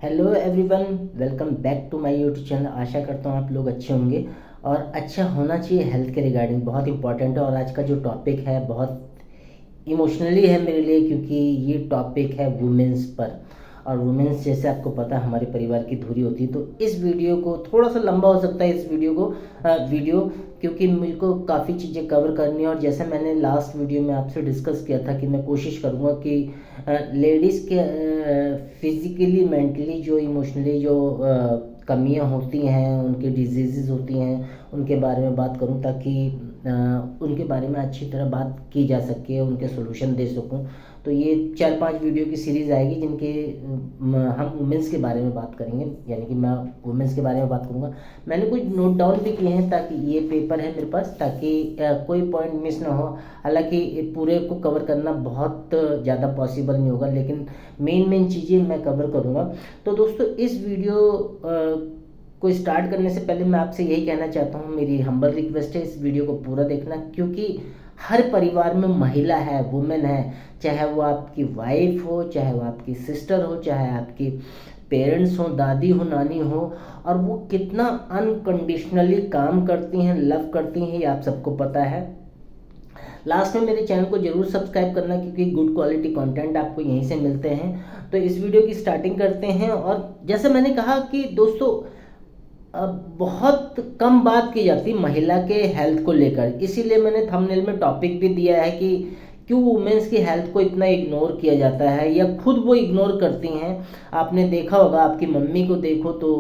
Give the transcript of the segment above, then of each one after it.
Hello everyone, welcome back to my YouTube channel. आशा करता हूँ आप लोग अच्छे होंगे और अच्छा होना चाहिए। हेल्थ के रिगार्डिंग बहुत इंपॉर्टेंट है और आज का जो टॉपिक है बहुत इमोशनली है मेरे लिए, क्योंकि ये टॉपिक है वुमेन्स पर। और वुमेन्स जैसे आपको पता है हमारे परिवार की धुरी होती है, तो इस वीडियो को थोड़ा सा लंबा हो सकता है इस वीडियो क्योंकि मेरे को काफ़ी चीज़ें कवर करनी है। और जैसे मैंने लास्ट वीडियो में आपसे डिस्कस किया था कि मैं कोशिश करूँगा कि लेडीज़ के फिज़िकली मेंटली जो इमोशनली जो कमियां होती हैं, उनकी डिजीज़ होती हैं, उनके बारे में बात करूं ताकि उनके बारे में अच्छी तरह बात की जा सके, उनके सोल्यूशन दे सकूं। तो ये 4-5 वीडियो की सीरीज़ आएगी जिनके हम वुमेंस के बारे में बात करेंगे, यानी कि मैं वुमेंस के बारे में बात करूँगा। मैंने कुछ नोट डाउन भी किए हैं ताकि ये पेपर है मेरे पास, ताकि कोई पॉइंट मिस ना हो। हालांकि पूरे को कवर करना बहुत ज़्यादा पॉसिबल नहीं होगा, लेकिन मेन चीज़ें मैं कवर करूँगा। तो दोस्तों, इस वीडियो को स्टार्ट करने से पहले मैं आपसे यही कहना चाहता हूँ, मेरी हम्बल रिक्वेस्ट है इस वीडियो को पूरा देखना, क्योंकि हर परिवार में महिला है, वुमेन है, चाहे वो आपकी वाइफ हो, चाहे वो आपकी सिस्टर हो, चाहे आपकी पेरेंट्स हो, दादी हो, नानी हो, और वो कितना अनकंडीशनली काम करती हैं, लव करती हैं, ये आप सबको पता है। लास्ट में मेरे चैनल को जरूर सब्सक्राइब करना, क्योंकि गुड क्वालिटी कंटेंट आपको यहीं से मिलते हैं। तो इस वीडियो की स्टार्टिंग करते हैं। और जैसे मैंने कहा कि दोस्तों, अब बहुत कम बात की जाती महिला के हेल्थ को लेकर, इसीलिए मैंने थंबनेल में टॉपिक भी दिया है कि क्यों वुमेन्स की हेल्थ को इतना इग्नोर किया जाता है या खुद वो इग्नोर करती हैं। आपने देखा होगा, आपकी मम्मी को देखो तो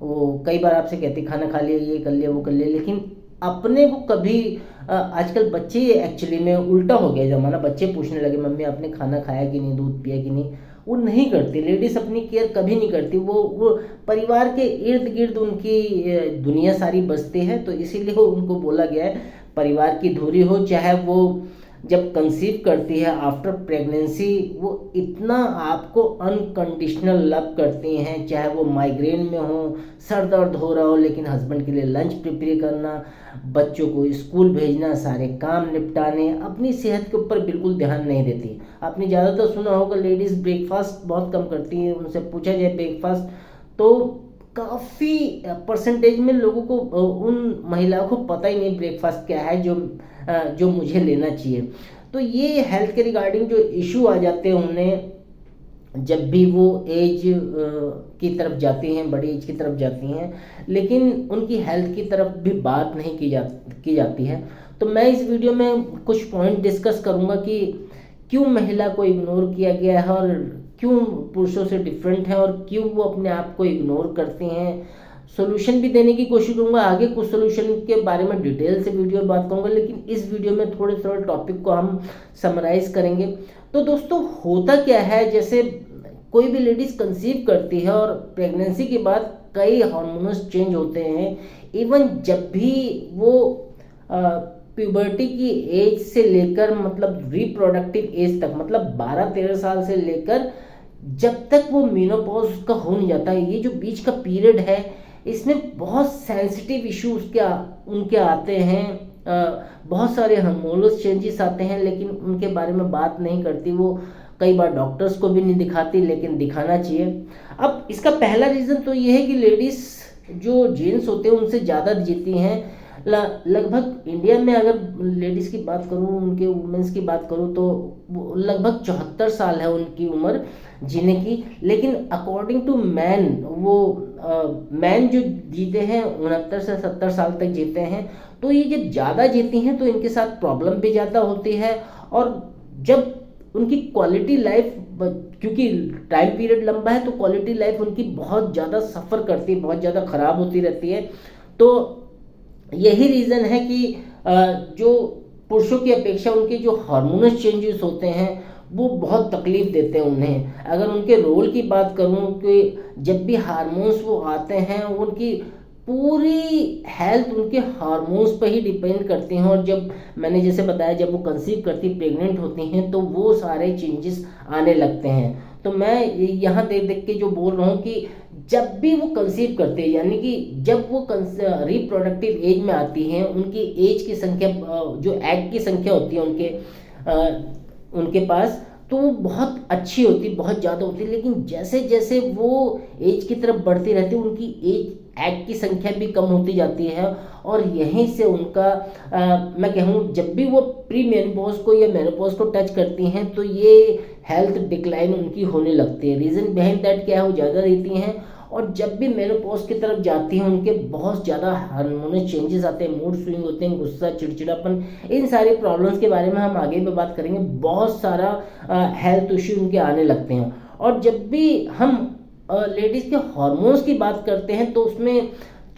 वो कई बार आपसे कहती खाना खा लिया, ये कर लिया, वो कर लिया, लेकिन अपने को कभी आजकल बच्चे एक्चुअली में उल्टा हो गया ज़माना, बच्चे पूछने लगे मम्मी आपने खाना खाया कि नहीं, दूध पिया कि नहीं। वो नहीं करती, लेडीज़ अपनी केयर कभी नहीं करती। वो परिवार के इर्द गिर्द उनकी दुनिया सारी बसती है। तो इसीलिए उनको बोला गया है परिवार की धुरी हो। चाहे वो जब कंसीव करती है, आफ्टर प्रेगनेंसी, वो इतना आपको अनकंडीशनल लव करती हैं। चाहे वो माइग्रेन में हो, सर दर्द हो रहा हो, लेकिन हस्बैंड के लिए लंच प्रिपेयर करना, बच्चों को स्कूल भेजना, सारे काम निपटाने, अपनी सेहत के ऊपर बिल्कुल ध्यान नहीं देती। आपने ज़्यादातर सुना होगा लेडीज़ ब्रेकफास्ट बहुत कम करती हैं। उनसे पूछा जाए ब्रेकफास्ट, तो काफ़ी परसेंटेज में लोगों को, उन महिलाओं को पता ही नहीं ब्रेकफास्ट क्या है जो मुझे लेना चाहिए। तो ये हेल्थ के रिगार्डिंग जो इशू आ जाते हैं उन्हें, जब भी वो एज की तरफ जाती हैं, बड़ी एज की तरफ जाती हैं, लेकिन उनकी हेल्थ की तरफ भी बात नहीं की जाती है। तो मैं इस वीडियो में कुछ पॉइंट डिस्कस करूँगा कि क्यों महिला को इग्नोर किया गया है और क्यों पुरुषों से डिफरेंट है और क्यों वो अपने आप को इग्नोर करती हैं। सोल्यूशन भी देने की कोशिश करूंगा, आगे कुछ सोल्यूशन के बारे में डिटेल से वीडियो में बात करूंगा, लेकिन इस वीडियो में थोड़े थोड़े टॉपिक को हम समराइज करेंगे। तो दोस्तों, होता क्या है, जैसे कोई भी लेडीज कंसीव करती है और प्रेगनेंसी के बाद कई हार्मोन्स चेंज होते हैं। इवन जब भी वो प्यूबर्टी की एज से लेकर, मतलब रिप्रोडक्टिव एज तक, मतलब 12-13 साल से लेकर जब तक वो मेनोपॉज का हो नहीं जाता है, ये जो बीच का पीरियड है, इसमें बहुत सेंसिटिव इशू उनके आते हैं। बहुत सारे हार्मोनल चेंजेस आते हैं, लेकिन उनके बारे में बात नहीं करती वो। कई बार डॉक्टर्स को भी नहीं दिखाती, लेकिन दिखाना चाहिए। अब इसका पहला रीज़न तो ये है कि लेडीज़ जो जेंट्स होते हैं उनसे ज़्यादा जीती हैं। लगभग इंडिया में अगर लेडीज़ की बात करूँ, उनके वुमेन्स की बात करूँ, तो लगभग 74 साल है उनकी उम्र जीने की। लेकिन अकॉर्डिंग टू मैन, वो मैन जो जीते हैं 69 से 70 साल तक जीते हैं। तो ये जब ज़्यादा जीती हैं तो इनके साथ प्रॉब्लम भी ज़्यादा होती है। और जब उनकी क्वालिटी लाइफ, क्योंकि टाइम पीरियड लंबा है, तो क्वालिटी लाइफ उनकी बहुत ज़्यादा सफ़र करती है, बहुत ज़्यादा ख़राब होती रहती है। तो यही रीज़न है कि जो पुरुषों की अपेक्षा उनके जो हार्मोनल चेंजेस होते हैं वो बहुत तकलीफ देते हैं उन्हें। अगर उनके रोल की बात करूं कि जब भी हार्मोन्स वो आते हैं, उनकी पूरी हेल्थ उनके हार्मोन्स पर ही डिपेंड करती हैं। और जब मैंने जैसे बताया, जब वो कंसीव करती, प्रेग्नेंट होती हैं, तो वो सारे चेंजेस आने लगते हैं। तो मैं यहाँ देख देख के जो बोल रहा हूँ कि जब भी वो कंसीव करते हैं, यानी कि जब वो रिप्रोडक्टिव एज में आती हैं, उनकी एज की संख्या, जो एग की संख्या होती है उनके पास, तो वो बहुत अच्छी होती, बहुत ज़्यादा होती, लेकिन जैसे जैसे वो एज की तरफ बढ़ती रहती है उनकी एग की संख्या भी कम होती जाती है। और यहीं से उनका मैं कहूँ जब भी वो प्री मेनोपॉज को या मेनोपॉज को टच करती हैं तो ये हेल्थ डिक्लाइन उनकी होने लगती है। रीज़न बिहाइंड दैट क्या है, वो ज़्यादा रहती हैं और जब भी मेनोपॉज की तरफ जाती हैं उनके बहुत ज़्यादा हार्मोनल चेंजेस आते हैं, मूड स्विंग होते हैं, गुस्सा, चिड़चिड़ापन, इन सारी प्रॉब्लम्स के बारे में हम आगे भी बात करेंगे। बहुत सारा हेल्थ इश्यू उनके आने लगते हैं। और जब भी हम लेडीज़ के हार्मोन्स की बात करते हैं तो उसमें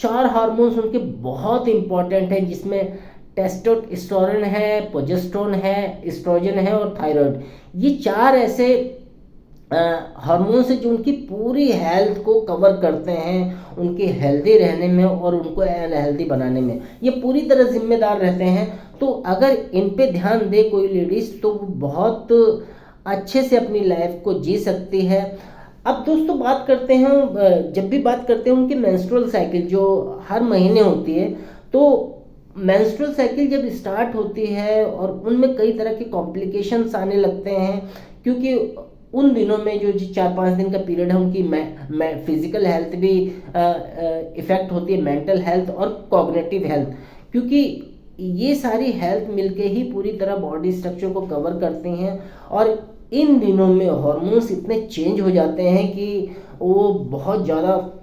4 हार्मोन्स उनके बहुत इंपॉर्टेंट हैं, जिसमें टेस्टोस्टेरोन है, प्रोजेस्टेरोन है, एस्ट्रोजन है और थायराइड। ये 4 ऐसे हार्मोन्स है जो उनकी पूरी हेल्थ को कवर करते हैं, उनके हेल्दी रहने में और उनको अनहेल्दी बनाने में ये पूरी तरह जिम्मेदार रहते हैं। तो अगर इन पे ध्यान दे कोई लेडीज़ तो वो बहुत अच्छे से अपनी लाइफ को जी सकती है। अब दोस्तों बात करते हैं, जब भी बात करते हैं उनकी मेंस्ट्रुअल साइकिल जो हर महीने होती है, तो मेंस्ट्रुअल साइकिल जब स्टार्ट होती है और उनमें कई तरह के कॉम्प्लिकेशंस आने लगते हैं, क्योंकि उन दिनों में जो 4-5 दिन का पीरियड है उनकी फिजिकल हेल्थ भी इफ़ेक्ट होती है, मेंटल हेल्थ और कॉग्निटिव हेल्थ, क्योंकि ये सारी हेल्थ मिलके ही पूरी तरह बॉडी स्ट्रक्चर को कवर करती हैं। और इन दिनों में हार्मोन्स इतने चेंज हो जाते हैं कि वो बहुत ज़्यादा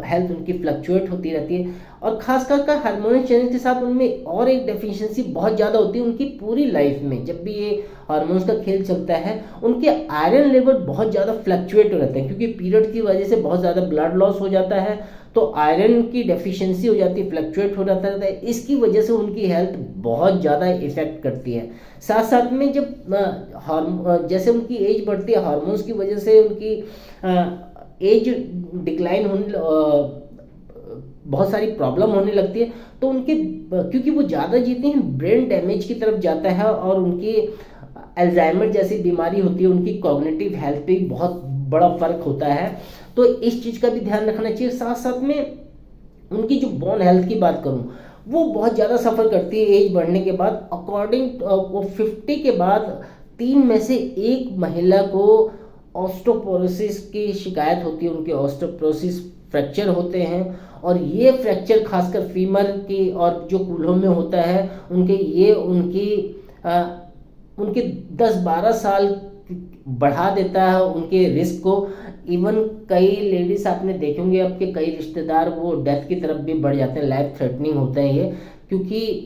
हेल्थ उनकी फ्लक्चुएट होती रहती है। और खासकर का हार्मोनल चेंज के साथ उनमें और एक डेफिशिएंसी बहुत ज़्यादा होती है उनकी पूरी लाइफ में। जब भी ये हार्मोन्स का खेल चलता है उनके आयरन लेवल बहुत ज़्यादा फ्लक्चुएट हो रहते हैं, क्योंकि पीरियड की वजह से बहुत ज़्यादा ब्लड लॉस हो जाता है, तो आयरन की डेफिशिएंसी हो जाती है, फ्लक्चुएट हो जाता है। इसकी वजह से उनकी हेल्थ बहुत ज़्यादा इफेक्ट करती है। साथ साथ में जब जैसे उनकी एज बढ़ती है, हार्मोन्स की वजह से उनकी एज डिक्लाइन होने, बहुत सारी प्रॉब्लम होने लगती है, तो उनके क्योंकि वो ज़्यादा जीते हैं ब्रेन डैमेज की तरफ जाता है और उनकी अल्जाइमर जैसी बीमारी होती है, उनकी कॉग्निटिव हेल्थ पे बहुत बड़ा फर्क होता है। तो इस चीज़ का भी ध्यान रखना चाहिए। साथ साथ में उनकी जो बोन हेल्थ की बात करूं वो बहुत ज़्यादा सफ़र करती है एज बढ़ने के बाद। अकॉर्डिंग वो 50 के बाद 3 में से 1 महिला को ऑस्टोपोरोसिस की शिकायत होती है, उनके ऑस्टोपोरोसिस फ्रैक्चर होते हैं। और ये फ्रैक्चर खासकर फीमर की और जो कूल्हों में होता है उनके 10-12 साल बढ़ा देता है उनके रिस्क को। इवन कई लेडीज आपने देखे होंगे, आपके कई रिश्तेदार वो डेथ की तरफ भी बढ़ जाते हैं, लाइफ थ्रेटनिंग होता है ये, क्योंकि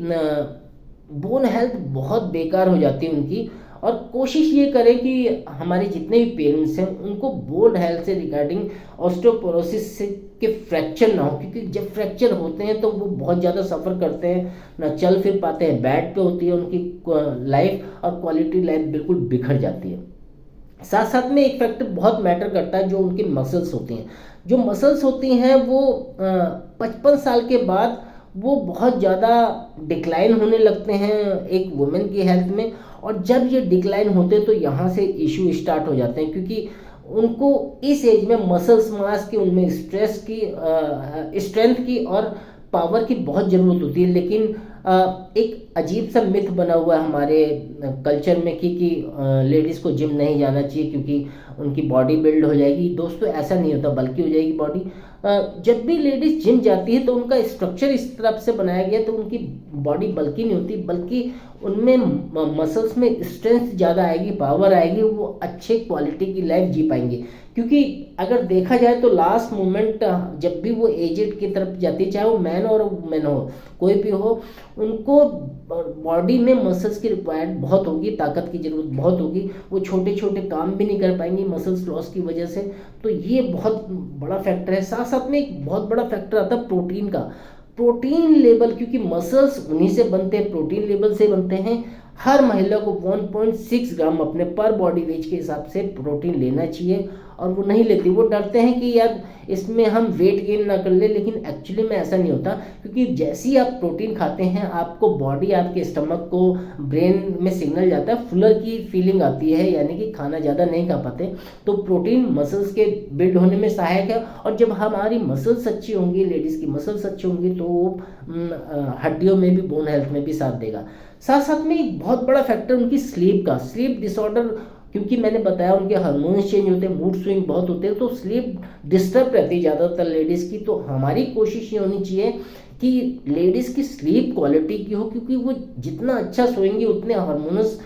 बोन हेल्थ बहुत बेकार हो जाती है उनकी। और कोशिश ये करें कि हमारे जितने भी पेरेंट्स हैं उनको बोन हेल्थ से रिगार्डिंग ऑस्टियोपोरोसिस के फ्रैक्चर ना हो, क्योंकि जब फ्रैक्चर होते हैं तो वो बहुत ज़्यादा सफ़र करते हैं, ना चल फिर पाते हैं, बेड पे होती है उनकी लाइफ और क्वालिटी लाइफ बिल्कुल बिखर जाती है। साथ साथ में एक फैक्टर बहुत मैटर करता है, जो उनकी मसल्स होती हैं। जो मसल्स होती हैं वो 55 साल के बाद वो बहुत ज़्यादा डिक्लाइन होने लगते हैं एक वुमेन की हेल्थ में। और जब ये डिक्लाइन होते हैं तो यहाँ से इशू स्टार्ट हो जाते हैं, क्योंकि उनको इस एज में मसल्स मास की, उनमें स्ट्रेंथ की और पावर की बहुत ज़रूरत होती है। लेकिन एक अजीब सा मिथ बना हुआ है हमारे कल्चर में कि लेडीज़ को जिम नहीं जाना चाहिए क्योंकि उनकी बॉडी बिल्ड हो जाएगी। दोस्तों ऐसा नहीं होता, बल्कि हो जाएगी बॉडी। जब भी लेडीज़ जिम जाती है तो उनका स्ट्रक्चर इस तरफ से बनाया गया तो उनकी बॉडी बल्कि नहीं होती, बल्कि उनमें मसल्स में स्ट्रेंथ ज़्यादा आएगी, पावर आएगी, वो अच्छे क्वालिटी की लाइफ जी पाएंगे। क्योंकि अगर देखा जाए तो लास्ट मोमेंट जब भी वो एजेड की तरफ जाती है, चाहे वो मैन और वुमेन हो, कोई भी हो, उनको बॉडी में मसल्स की रिक्वायर्ड बहुत होगी, ताकत की ज़रूरत बहुत होगी। वो छोटे छोटे काम भी नहीं कर पाएंगी मसल्स लॉस की वजह से। तो ये बहुत बड़ा फैक्टर है। साथ साथ में एक बहुत बड़ा फैक्टर आता है प्रोटीन का। प्रोटीन लेवल, क्योंकि मसल्स उन्हीं से बनते हैं, प्रोटीन लेवल से बनते हैं। हर महिला को 1.6 ग्राम अपने पर बॉडी वेट के हिसाब से प्रोटीन लेना चाहिए, और वो नहीं लेती। वो डरते हैं कि यार इसमें हम वेट गेन ना कर ले, लेकिन एक्चुअली में ऐसा नहीं होता, क्योंकि जैसे ही आप प्रोटीन खाते हैं आपको बॉडी, आपके स्टमक को, ब्रेन में सिग्नल जाता है, फुलर की फीलिंग आती है, यानी कि खाना ज़्यादा नहीं खा पाते। तो प्रोटीन मसल्स के बिल्ड होने में सहायक है। और जब हमारी मसल्स अच्छी होंगी, लेडीज़ की मसल्स अच्छी होंगी, तो हड्डियों में भी, बोन हेल्थ में भी साथ देगा। साथ साथ में एक बहुत बड़ा फैक्टर उनकी स्लीप का, स्लीप डिसऑर्डर, क्योंकि मैंने बताया उनके हार्मोन्स चेंज होते हैं, मूड स्विंग बहुत होते हैं, तो स्लीप डिस्टर्ब रहती है ज़्यादातर लेडीज़ की। तो हमारी कोशिश ये होनी चाहिए कि लेडीज़ की स्लीप क्वालिटी की हो, क्योंकि वो जितना अच्छा सोएंगे उतने हार्मोन्स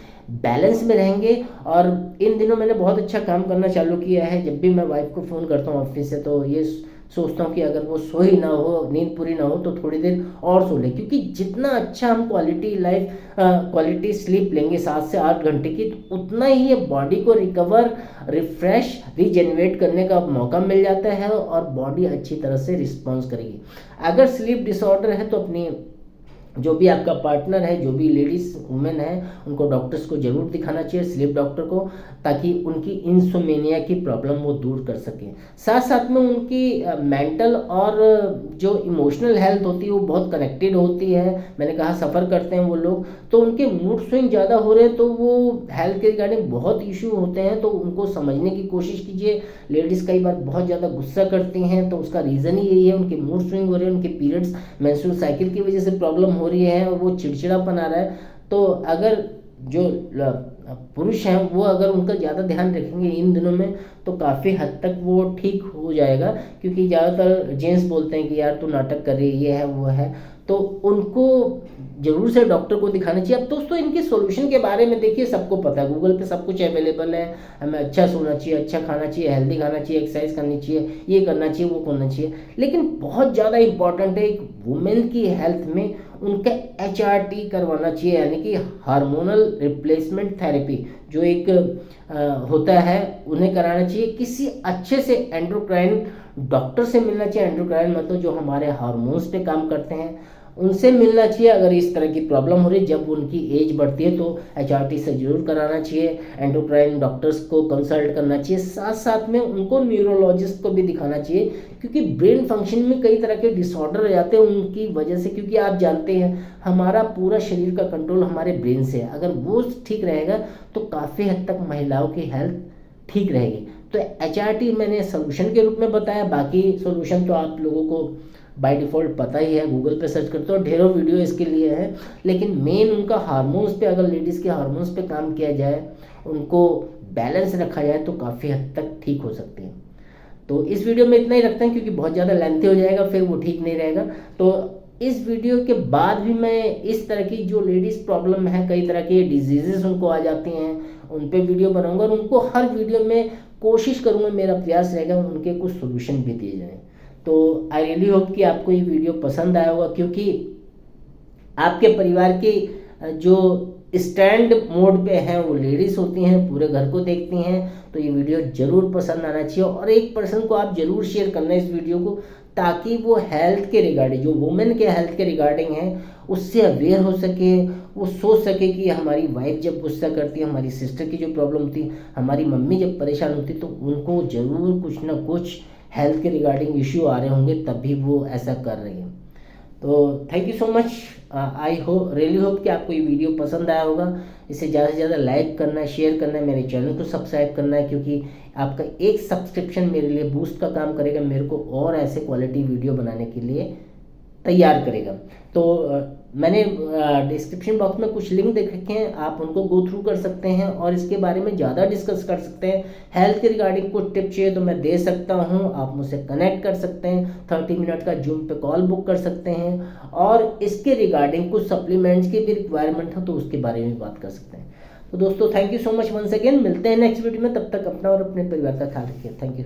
बैलेंस में रहेंगे। और इन दिनों मैंने बहुत अच्छा काम करना चालू किया है। जब भी मैं वाइफ को फ़ोन करता हूँ ऑफिस से, तो ये सोचता हूँ कि अगर वो सो ही ना हो, नींद पूरी ना हो, तो थोड़ी देर और सो ले, क्योंकि जितना अच्छा हम क्वालिटी स्लीप लेंगे 7 से 8 घंटे की, तो उतना ही ये बॉडी को रिकवर, रिफ्रेश, रीजेनरेट करने का मौका मिल जाता है और बॉडी अच्छी तरह से रिस्पॉन्स करेगी। अगर स्लीप डिसऑर्डर है तो अपनी जो भी आपका पार्टनर है, जो भी लेडीज़ वुमेन है, उनको डॉक्टर्स को ज़रूर दिखाना चाहिए, स्लीप डॉक्टर को, ताकि उनकी इंसोमेनिया की प्रॉब्लम वो दूर कर सकें। साथ साथ में उनकी मेंटल और जो इमोशनल हेल्थ होती है वो बहुत कनेक्टेड होती है। मैंने कहा सफ़र करते हैं वो लोग, तो उनके मूड स्विंग ज़्यादा हो रहे हैं, तो वो हेल्थ के रिगार्डिंग बहुत इशू होते हैं, तो उनको समझने की कोशिश कीजिए। लेडीज़ कई बार बहुत ज़्यादा गुस्सा करती हैं, तो उसका रीज़न ही यही है, उनके मूड स्विंग हो रहे हैं, उनके पीरियड्स मेंस्ट्रुअल साइकिल की वजह से प्रॉब्लम हो रही है और वो चिड़चिड़ापन आ रहा है। तो अगर जो पुरुष हैं वो अगर उनका ज़्यादा ध्यान रखेंगे इन दिनों में, तो काफ़ी हद तक वो ठीक हो जाएगा। क्योंकि ज़्यादातर जेंट्स बोलते हैं कि यार तू नाटक कर रही है, ये है वो है, तो उनको जरूर से डॉक्टर को दिखाना चाहिए। अब दोस्तों इनके सॉल्यूशन के बारे में देखिए, सबको पता है, गूगल पे सब कुछ अवेलेबल है। हमें अच्छा सोना चाहिए, अच्छा खाना चाहिए, हेल्दी खाना चाहिए, एक्सरसाइज करनी चाहिए, ये करना चाहिए, वो करना चाहिए। लेकिन बहुत ज़्यादा इंपॉर्टेंट है एक वुमेन की हेल्थ में उनका HRT करवाना चाहिए, यानी कि हार्मोनल रिप्लेसमेंट थेरेपी, जो एक होता है, उन्हें कराना चाहिए। किसी अच्छे से एंडोक्राइन डॉक्टर से मिलना चाहिए। एंडोक्राइन मतलब जो हमारे हार्मोन्स पे काम करते हैं, उनसे मिलना चाहिए अगर इस तरह की प्रॉब्लम हो रही है। जब उनकी एज बढ़ती है तो HRT से जरूर कराना चाहिए, एंडोक्राइन डॉक्टर्स को कंसल्ट करना चाहिए। साथ साथ में उनको न्यूरोलॉजिस्ट को भी दिखाना चाहिए, क्योंकि ब्रेन फंक्शन में कई तरह के डिसऑर्डर हो जाते हैं उनकी वजह से। क्योंकि आप जानते हैं हमारा पूरा शरीर का कंट्रोल हमारे ब्रेन से है, अगर वो ठीक रहेगा तो काफ़ी हद तक महिलाओं की हेल्थ ठीक रहेगी। तो HRT मैंने सोल्यूशन के रूप में बताया, बाकी सोल्यूशन तो आप लोगों को बाय डिफ़ॉल्ट पता ही है, गूगल पे सर्च करते हो, ढेरों वीडियो इसके लिए है। लेकिन मेन उनका हार्मोन्स पे, अगर लेडीज़ के हार्मोन्स पे काम किया जाए, उनको बैलेंस रखा जाए, तो काफ़ी हद तक ठीक हो सकती है। तो इस वीडियो में इतना ही रखते हैं, क्योंकि बहुत ज़्यादा लेंथी हो जाएगा, फिर वो ठीक नहीं रहेगा। तो इस वीडियो के बाद भी मैं इस तरह की जो लेडीज़ प्रॉब्लम है, कई तरह के डिजीजेस उनको आ जाती हैं, उन पे वीडियो बनाऊंगा और उनको हर वीडियो में कोशिश करूंगा, मेरा प्रयास रहेगा उनके कुछ सोल्यूशन भी दिए जाएँ। तो आई रियली होप कि आपको ये वीडियो पसंद आया होगा, क्योंकि आपके परिवार के जो स्टैंड मोड पे हैं वो लेडीज़ होती हैं, पूरे घर को देखती हैं। तो ये वीडियो ज़रूर पसंद आना चाहिए और एक पर्सन को आप ज़रूर शेयर करना इस वीडियो को, ताकि वो हेल्थ के रिगार्डिंग, जो वुमेन के हेल्थ के रिगार्डिंग है, उससे अवेयर हो सके। वो सोच सके कि हमारी वाइफ जब गुस्सा करती है, हमारी सिस्टर की जो प्रॉब्लम होती, हमारी मम्मी जब परेशान होती, तो उनको ज़रूर कुछ ना कुछ हेल्थ के रिगार्डिंग इश्यू आ रहे होंगे, तभी वो ऐसा कर रही हैं। तो thank you so much. I really hope कि आपको ये वीडियो पसंद आया होगा। इसे ज़्यादा से ज़्यादा लाइक करना है, शेयर करना है, मेरे चैनल को सब्सक्राइब करना है, क्योंकि आपका एक सब्सक्रिप्शन मेरे लिए बूस्ट का काम करेगा, मेरे को और ऐसे क्वालिटी वीडियो बनाने के लिए तैयार करेगा। तो मैंने डिस्क्रिप्शन बॉक्स में कुछ लिंक देख रखे हैं, आप उनको गो थ्रू कर सकते हैं और इसके बारे में ज़्यादा डिस्कस कर सकते हैं। हेल्थ के रिगार्डिंग कुछ टिप चाहिए तो मैं दे सकता हूं, आप मुझसे कनेक्ट कर सकते हैं। 30 मिनट का जूम पे कॉल बुक कर सकते हैं और इसके रिगार्डिंग कुछ सप्लीमेंट्स की भी रिक्वायरमेंट हो तो उसके बारे में बात कर सकते हैं। तो दोस्तों thank you so much once again, मिलते हैं नेक्स्ट वीडियो में। तब तक अपना और अपने परिवार का ख्याल रखिए। Thank you.